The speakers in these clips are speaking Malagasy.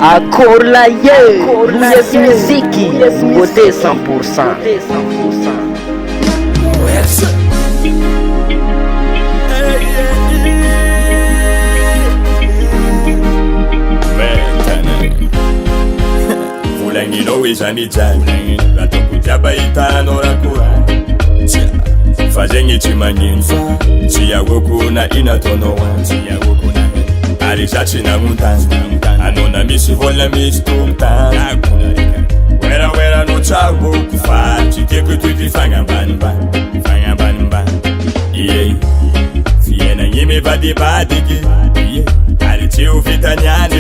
Accord la Yes Musique, beauté 100%. Vulangino izanijani Ratokuja itano rakura Fazengi chimanyenfa Chiyagoku na inatonowa Arisachi na mutanzi Anona misi vola misi tumtan Wera no chago kufa Chiteku tuti fanga banba Yeah Fiena nyime badi badiki Arichi ufitanyani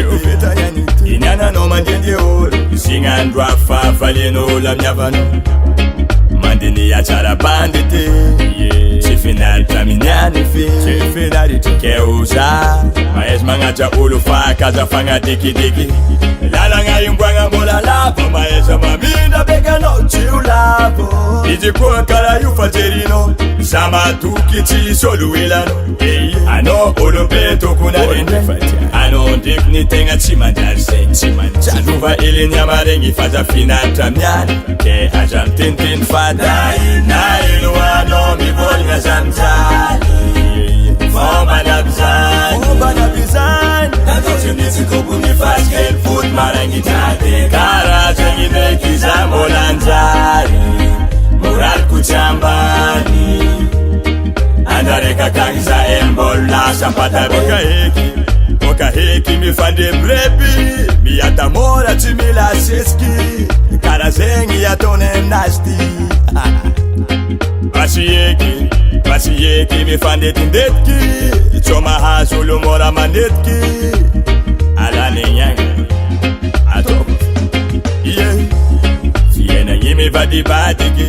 Inyana no manjende oro Singandwa fafa lieno la mnyavano Mandini ya chara bandite Chifinal taminyani fi Chifinali tukeuza Maes mangacha ulufa kaza fanga diki Lala nga yumbwanga mola lapo Maesa maminda bega no chiulapo Iji kwa kala yufa terino Sama tukichi solu ilano Ano ulupeto kuna ende Ano dik ni tenga chimanjarse Chaluva ili nyamarengi faza finata mnyani Ke ajam tintin fada Na ilu ano mibol nga zamzali Fomba na bizan Natochi mniziko ni fast girl food marangi tate Kara changi neki za molanzari Moral kuchambani Andare kakangi za embola Sampata Oka heki mi fande brebi Mi atamora chimila seski Kara zengi ya tonem nasty Basi yeki mi fande tindetki Choma hasulu mora manetki Alane nyanga Atoko Yeah Fiena yimi vadi badiki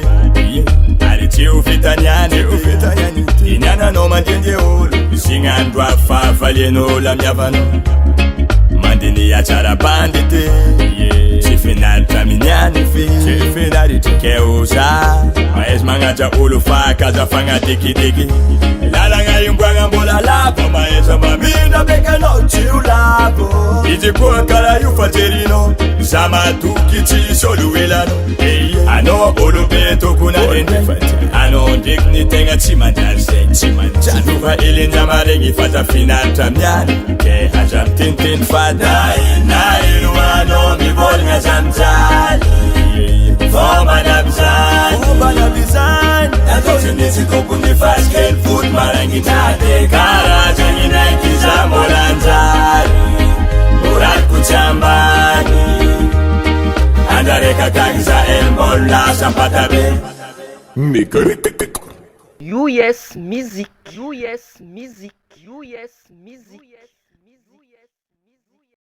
Yeah Arichi ufitanyani Inyana no manjende ulu Singandwa fafa lieno la mnyavano Mandini ya chara bandite Chifinal taminyani fi Chifinali tukeuza Maes mangacha ulufa kaza fanga diki Lala nga yumbwanga mbola lapo Maesa maminda bega no chiulapo Iji kwa kala yufa terino Sama tukichi solu ilano Ano ulupeto kuna ende Ano dik ni tenga chimanjarse Chaluva ili nyamarengi faza finata mnyani Ke ajam tintin fada Na ilu ano mibol nga zamzali Fomba na bizan Natochi niziko ni fast girl food marangi tate Kara changi neki za molanzari Moral kuchambani Andare kakangi za embola Sampata be US Musique.